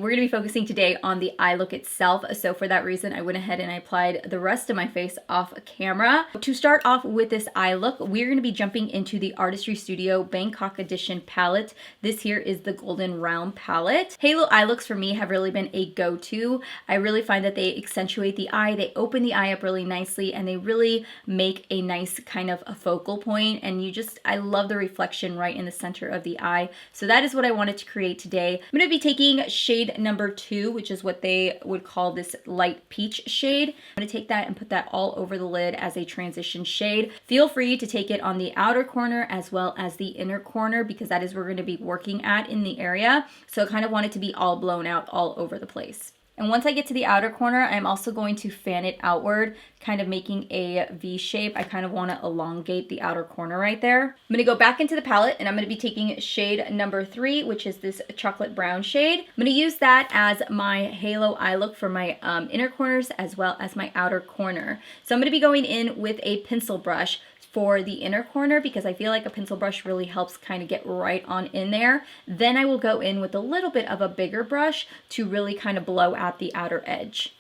we're going to be focusing today on the eye look itself. So for that reason, I went ahead and I applied the rest of my face off camera. To start off with this eye look, we're going to be jumping into the Artistry Studio Bangkok Edition palette. This here is the Golden Round palette. Halo eye looks for me have really been a go-to. I really find that they accentuate the eye, they open the eye up really nicely, and they really make a nice kind of a focal point. And I love the reflection right in the center of the eye. So that is what I wanted to create today. I'm going to be taking shade number 2, which is what they would call this light peach shade. I'm going to take that and put that all over the lid as a transition shade. Feel free to take it on the outer corner as well as the inner corner, because that is where we're going to be working at in the area. So I kind of want it to be all blown out all over the place. And once I get to the outer corner, I'm also going to fan it outward, kind of making a V shape. I kind of want to elongate the outer corner right there. I'm going to go back into the palette and I'm going to be taking shade number 3, which is this chocolate brown shade. I'm going to use that as my halo eye look for my inner corners as well as my outer corner. So I'm going to be going in with a pencil brush for the inner corner because I feel like a pencil brush really helps kind of get right on in there. Then I will go in with a little bit of a bigger brush to really kind of blow out the outer edge.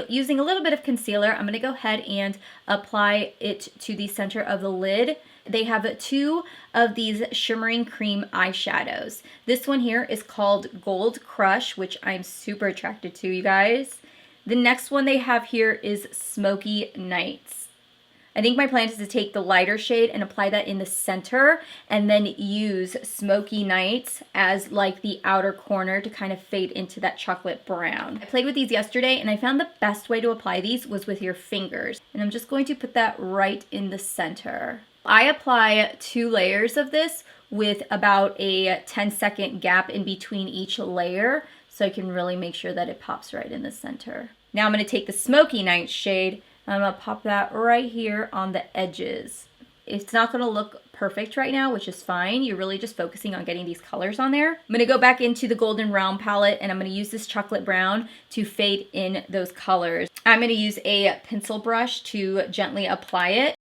Using a little bit of concealer, I'm going to go ahead and apply it to the center of the lid. They have 2 of these shimmering cream eyeshadows. This one here is called Gold Crush, which I'm super attracted to, you guys. The next one they have here is Smoky Nights. I think my plan is to take the lighter shade and apply that in the center and then use Smoky Nights as like the outer corner to kind of fade into that chocolate brown. I played with these yesterday and I found the best way to apply these was with your fingers. And I'm just going to put that right in the center. I apply 2 layers of this with about a 10-second gap in between each layer, so I can really make sure that it pops right in the center. Now I'm going to take the Smoky Nights shade and I'm going to pop that right here on the edges. It's not going to look perfect right now, which is fine. You're really just focusing on getting these colors on there. I'm going to go back into the Golden Round palette and I'm going to use this chocolate brown to fade in those colors. I'm going to use a pencil brush to gently apply it.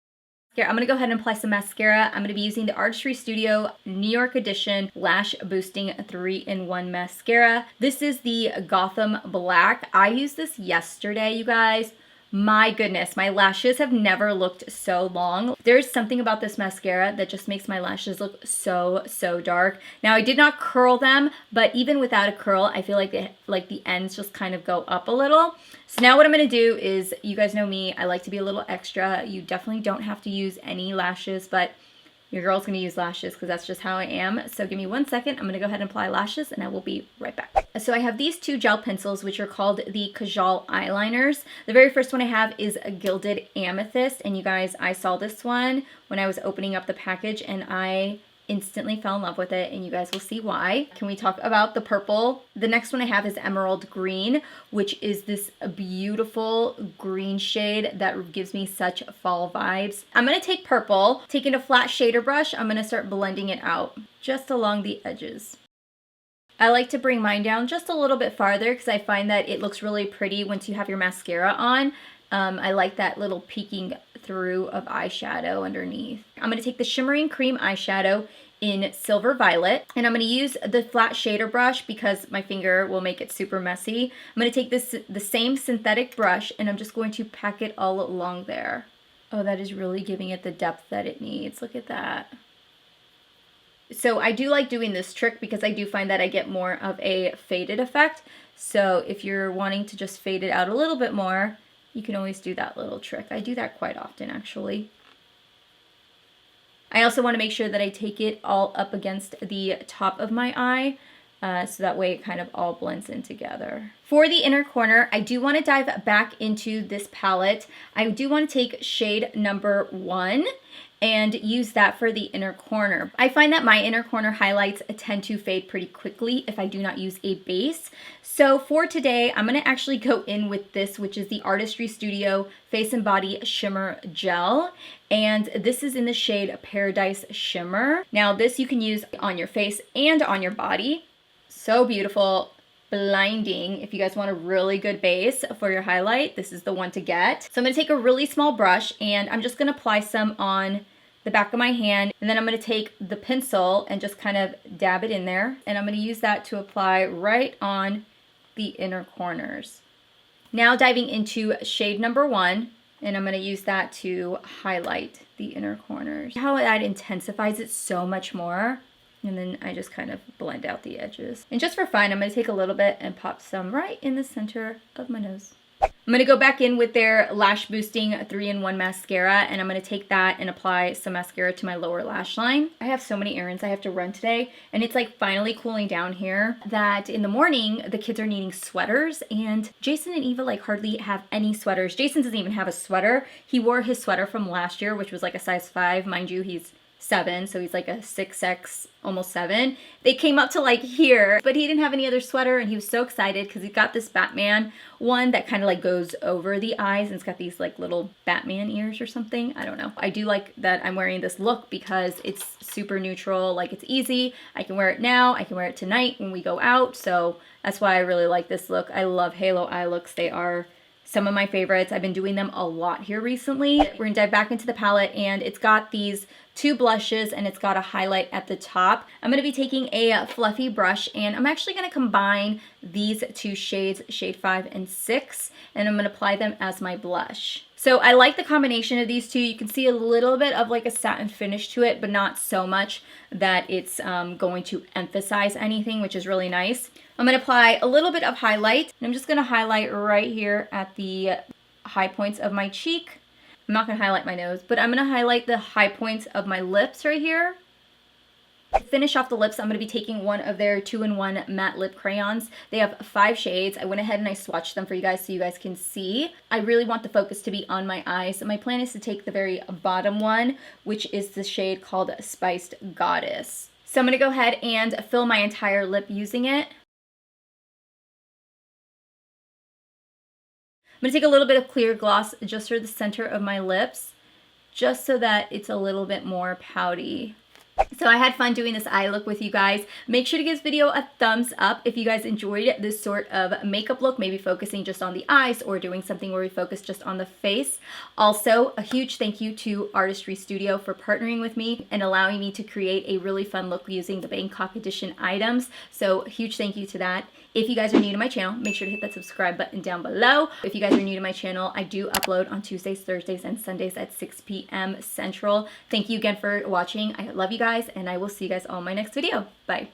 Here, I'm going to go ahead and apply some mascara. I'm going to be using the Artistry Studio New York Edition Lash Boosting 3-in-1 Mascara. This is the Gotham Black. I used this yesterday, you guys. My goodness, my lashes have never looked so long. There's something about this mascara that just makes my lashes look so dark. Now, I did not curl them, but even without a curl, I feel like the ends just kind of go up a little. So now what I'm going to do is, you guys know me, I like to be a little extra. You definitely don't have to use any lashes, but your girl's going to use lashes because that's just how I am. So give me 1 second. I'm going to go ahead and apply lashes and I will be right back. So I have these 2 gel pencils, which are called the Kajal eyeliners. The very first one I have is a Gilded Amethyst. And you guys, I saw this one when I was opening up the package and I instantly fell in love with it, and you guys will see why. Can we talk about the purple? The next one I have is Emerald Green, which is this beautiful green shade that gives me such fall vibes. I'm going to take purple, taking a flat shader brush, I'm going to start blending it out just along the edges. I like to bring mine down just a little bit farther because I find that it looks really pretty once you have your mascara on. I like that little peeking through of eyeshadow underneath. I'm going to take the Shimmering Cream eyeshadow in Silver Violet, and I'm going to use the flat shader brush because my finger will make it super messy. I'm going to take the same synthetic brush and I'm just going to pack it all along there. Oh, that is really giving it the depth that it needs. Look at that. So I do like doing this trick because I do find that I get more of a faded effect. So if you're wanting to just fade it out a little bit more, you can always do that little trick. I do that quite often, actually. I also want to make sure that I take it all up against the top of my eye, so that way it kind of all blends in together. For the inner corner, I do want to dive back into this palette. I do want to take shade number 1 and use that for the inner corner. I find that my inner corner highlights tend to fade pretty quickly if I do not use a base. So for today, I'm going to actually go in with this, which is the Artistry Studio Face and Body Shimmer Gel. And this is in the shade Paradise Shimmer. Now this you can use on your face and on your body. So beautiful. Blinding. If you guys want a really good base for your highlight, this is the one to get. So I'm going to take a really small brush and I'm just going to apply some on the back of my hand, and then I'm going to take the pencil and just kind of dab it in there, and I'm going to use that to apply right on the inner corners. Now diving into shade number 1, and I'm going to use that to highlight the inner corners. How that intensifies it so much more. And then I just kind of blend out the edges. And just for fun, I'm going to take a little bit and pop some right in the center of my nose. I'm going to go back in with their Lash Boosting 3-in-1 Mascara, and I'm going to take that and apply some mascara to my lower lash line. I have so many errands I have to run today, and it's like finally cooling down here that in the morning the kids are needing sweaters, and Jason and Eva like hardly have any sweaters. Jason doesn't even have a sweater. He wore his sweater from last year, which was like a size 5. Mind you, he's 7, so he's like a 6X, almost 7. They came up to like here, but he didn't have any other sweater, and he was so excited because he got this Batman one that kind of like goes over the eyes, and it's got these like little Batman ears or something. I don't know. I do like that I'm wearing this look because it's super neutral, like it's easy. I can wear it now, I can wear it tonight when we go out, so that's why I really like this look. I love halo eye looks. They are some of my favorites. I've been doing them a lot here recently. We're gonna dive back into the palette, and it's got these 2 blushes, and it's got a highlight at the top. I'm gonna be taking a fluffy brush, and I'm actually gonna combine these 2 shades, shade 5 and 6, and I'm gonna apply them as my blush. So I like the combination of these 2. You can see a little bit of like a satin finish to it, but not so much that it's going to emphasize anything, which is really nice. I'm going to apply a little bit of highlight, and I'm just going to highlight right here at the high points of my cheek. I'm not going to highlight my nose, but I'm going to highlight the high points of my lips right here. To finish off the lips, I'm going to be taking one of their 2-in-1 matte lip crayons. They have 5 shades. I went ahead and I swatched them for you guys so you guys can see. I really want the focus to be on my eyes. So my plan is to take the very bottom one, which is the shade called Spiced Goddess. So I'm going to go ahead and fill my entire lip using it. I'm going to take a little bit of clear gloss just for the center of my lips, just so that it's a little bit more pouty. So I had fun doing this eye look with you guys. Make sure to give this video a thumbs up if you guys enjoyed this sort of makeup look, maybe focusing just on the eyes or doing something where we focus just on the face. Also, a huge thank you to Artistry Studio for partnering with me and allowing me to create a really fun look using the Bangkok edition items. So huge thank you to that. If you guys are new to my channel, make sure to hit that subscribe button down below. If you guys are new to my channel, I do upload on Tuesdays, Thursdays, and Sundays at 6 p.m. Central. Thank you again for watching. I love you guys, and I will see you guys all in my next video. Bye.